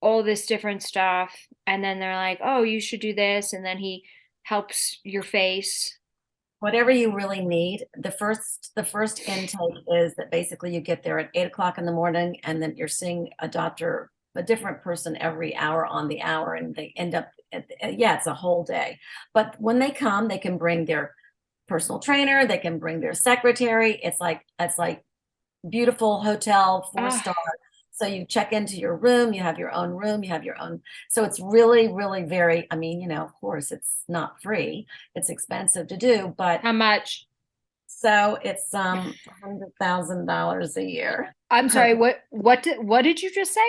all this different stuff, and then they're like, "Oh, you should do this," and then he helps your face. Whatever you really need. The first intake is that basically you get there at 8 o'clock in the morning, and then you're seeing a doctor, a different person every hour on the hour, and they end up yeah, it's a whole day. But when they come, they can bring their personal trainer, they can bring their secretary. It's like beautiful hotel, 4 star. Ah, So you check into your room, you have your own room, you have your own. So it's really, really very, I mean, of course, it's not free. It's expensive to do, but how much? so it's $100,000 a year. I'm sorry, what did you just say?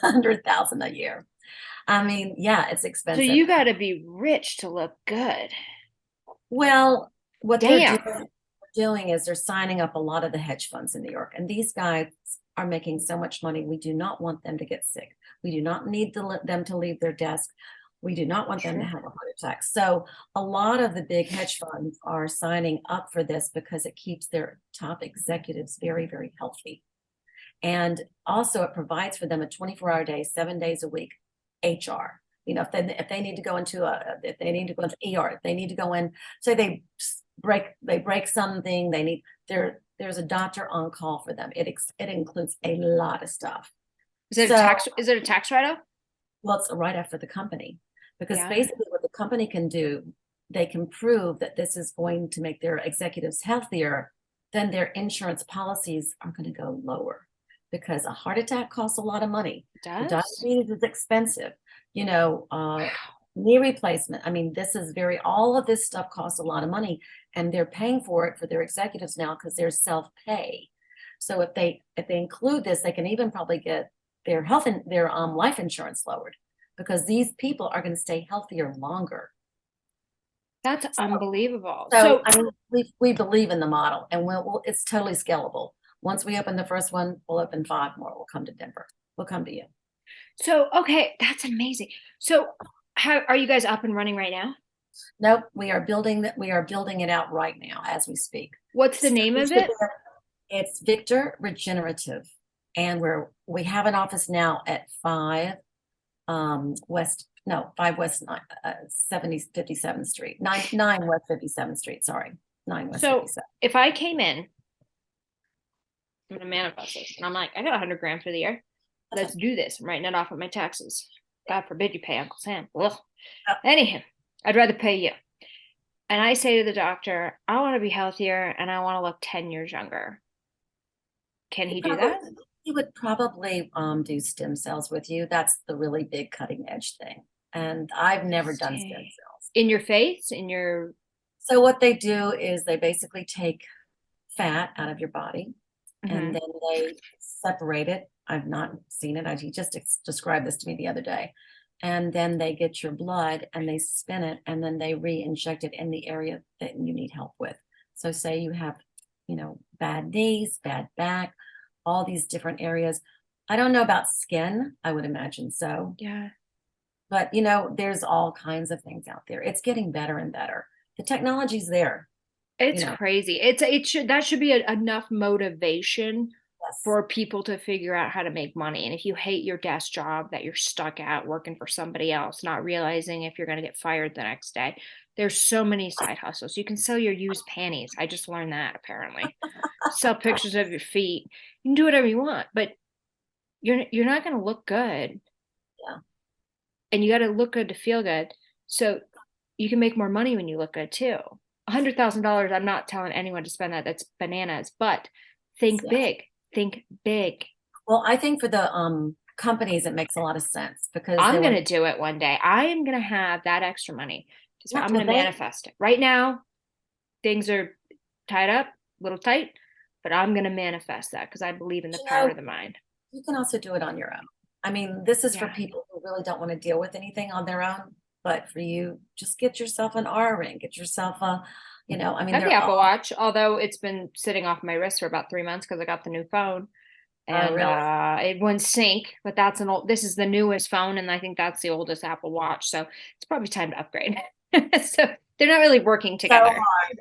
100,000 a year. I mean, yeah, it's So expensive. you got to be rich to look good. Well, what they're Damn. doing is they're signing up a lot of the hedge funds in New York, and these guys are making so much money. We do not want them to get sick. We do not need them to leave their desk. We do not want them to have a heart attack. So a lot of the big hedge funds are signing up for this because it keeps their top executives very, very healthy. And also it provides for them a 24-hour day, 7 days a week HR. If they need to go into if they need to go into ER, if they need to go in, say they break something, there's a doctor on call for them. It includes a lot of stuff. Is it a So, tax write-off? well, it's right after the company, because Yeah. basically what the company can do, they can prove that this is going to make their executives healthier, then their insurance policies are going to go lower, because a heart attack costs a lot of money. It The does? diabetes is expensive. Knee replacement. I mean, all of this stuff costs a lot of money, and they're paying for it for their executives now because they're self-pay. So if they include this, they can even probably get their health and their life insurance lowered, because these people are going to stay healthier longer. That's unbelievable. So So, I mean, we believe in the model, and it's totally scalable. Once we open the first one, we'll open 5 more. We'll come to Denver. We'll come to you. okay, that's amazing. So, how are you guys up and running right now? Nope, we are building it out right now as we speak. What's the So name of it? it's Victor Regenerative, and we have an office now at 5 West, no, 5 West 57th Street, 9 West 57th Street. Sorry, 9 West So, 57th. if I came in, I'm gonna manifest this, and I'm like, I got 100 grand for the year. Let's do this. I'm writing it off of my taxes. God forbid you pay Uncle Sam. Ugh. Anyhow, I'd rather pay you. And I say to the doctor, I want to be healthier and I want to look 10 years younger. Can he do that? He would probably do stem cells with you. That's the really big cutting edge thing. And I've never done stem cells. In your face? In your. So what they do is they basically take fat out of your body, and then they separate it. I've not seen it. He just described this to me the other day. And then they get your blood and they spin it, and then they re-inject it in the area that you need help with. So say you have, bad knees, bad back, all these different areas. I don't know about skin. I would imagine so. Yeah. But, there's all kinds of things out there. It's getting better and better. The technology's there. It's crazy. That should be enough motivation for people to figure out how to make money. And if you hate your desk job that you're stuck at working for somebody else, not realizing if you're going to get fired the next day, there's so many side hustles. You can sell your used panties. I just learned that apparently. sell pictures of your feet. You can do whatever you want, but you're not going to look good. Yeah. And you got to look good to feel good. So you can make more money when you look good too. $100,000. I'm not telling anyone to spend that. That's bananas. But think big. Think big. Well, I think for the companies, it makes a lot of sense because I'm going to do it one day. I am going to have that extra money. So I'm going to manifest it. Right now, things are tied up, a little tight, but I'm going to manifest that because I believe in the power of the mind. You can also do it on your own. I mean, this is for people who really don't want to deal with anything on their own. But for you, just get yourself an Aura ring, get yourself a, I mean, I have the Apple Watch, although it's been sitting off my wrist for about 3 months because I got the new phone. And it wouldn't sync, but this is the newest phone, and I think that's the oldest Apple Watch. So it's probably time to upgrade. So they're not really working together. So hard.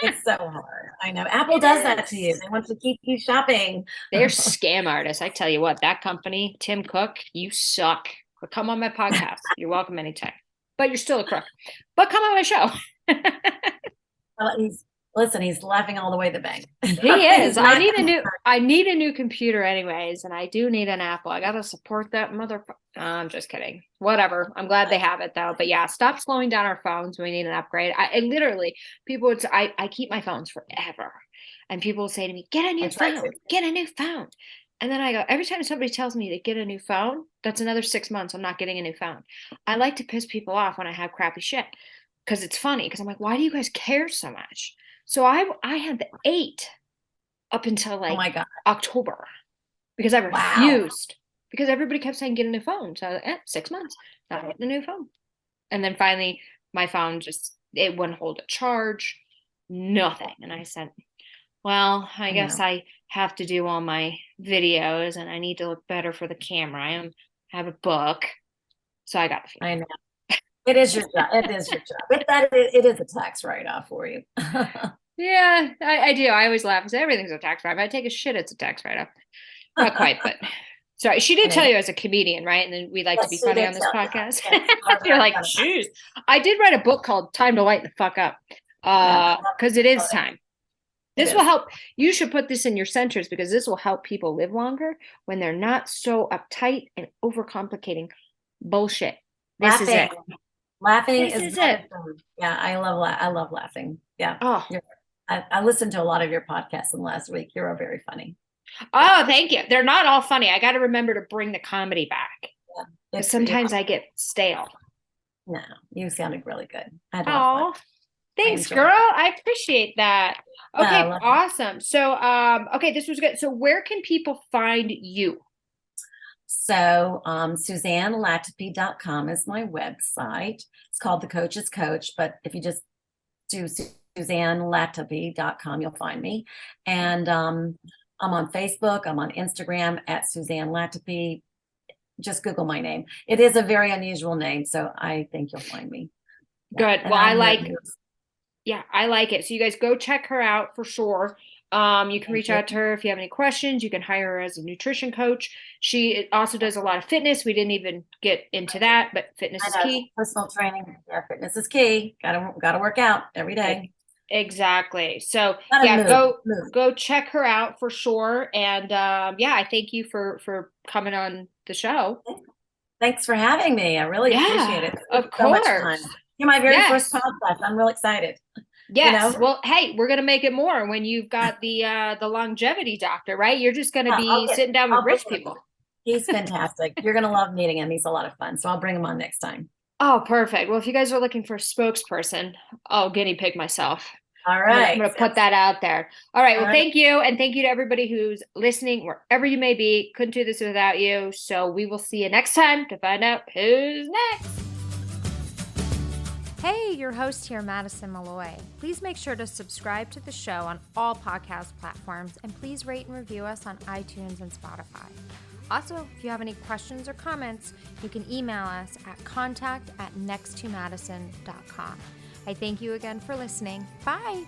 It's so hard. I know. Apple does that to you. They want to keep you shopping. They're scam artists. I tell you what, that company, Tim Cook, you suck. But come on my podcast. You're welcome anytime. But you're still a crook. But come on my show. Listen, he's laughing all the way to the bank. He is. I need a new computer anyways, and I do need an Apple. I gotta support that motherfucker. I'm just kidding. Whatever. I'm glad they have it though. But yeah, stop slowing down our phones. We need an upgrade. I literally, people would say, I keep my phones forever. And people will say to me, get a new phone, get a new phone. And then I go, every time somebody tells me to get a new phone, that's another 6 months. I'm not getting a new phone. I like to piss people off when I have crappy shit because it's funny. Because I'm like, why do you guys care so much? So I had the 8 up until like October because I refused because everybody kept saying get a new phone. So 6 months, not getting a new phone. And then finally my phone it wouldn't hold a charge, nothing. And I said, well, I guess I have to do all my videos and I need to look better for the camera. I have a book. So I got the phone. I know. It is your job. It is your job. It is a tax write-off for you. Yeah, I do. I always laugh and say everything's a tax write-off. I take a shit, it's a tax write-off. Not quite, but sorry. She did tell you I was a comedian, right? And then we like to be funny on this podcast. You're like, jeez. I did write a book called Time to Lighten the Fuck Up because it is time. This will help. You should put this in your centers because this will help people live longer when they're not so uptight and overcomplicating bullshit. This is it. Laughing is it. Yeah, I love laughing. Yeah. Oh, I listened to a lot of your podcasts in the last week. You're very funny. Oh, thank you. They're not all funny. I got to remember to bring the comedy back. Yeah. Because sometimes I get stale. No, you sounded really good. Oh, thanks, girl. I appreciate that. Okay, awesome. So, okay, this was good. So where can people find you? So SuzanneLatapie.com is my website. It's called The Coach's Coach, but if you just do SuzanneLatapie.com, you'll find me. And I'm on Facebook. I'm on Instagram at Suzanne Latapie. Just Google my name. It is a very unusual name, so I think you'll find me. Good. Well, I like it. So you guys go check her out for sure. You can reach out to her if you have any questions. You can hire her as a nutrition coach. She also does a lot of fitness. We didn't even get into that, but fitness is key. Personal training. Yeah, fitness is key. Gotta work out every day. Exactly. So go check her out for sure. And I thank you for coming on the show. Thanks for having me. I really appreciate it. Of course. You're my very first podcast. I'm real excited. Yes. You know? Well, hey, we're gonna make it more when you've got the longevity doctor, right? You're just gonna be sitting down with rich people. He's fantastic. You're gonna love meeting him. He's a lot of fun. So I'll bring him on next time. Oh, perfect. Well, if you guys are looking for a spokesperson, I'll guinea pig myself. All right. I'm gonna put that out there. All right. Well, thank you. And thank you to everybody who's listening, wherever you may be. Couldn't do this without you. So we will see you next time to find out who's next. Hey, your host here, Madison Malloy. Please make sure to subscribe to the show on all podcast platforms and please rate and review us on iTunes and Spotify. Also, if you have any questions or comments, you can email us at contact@nexttomadison.com. I thank you again for listening. Bye.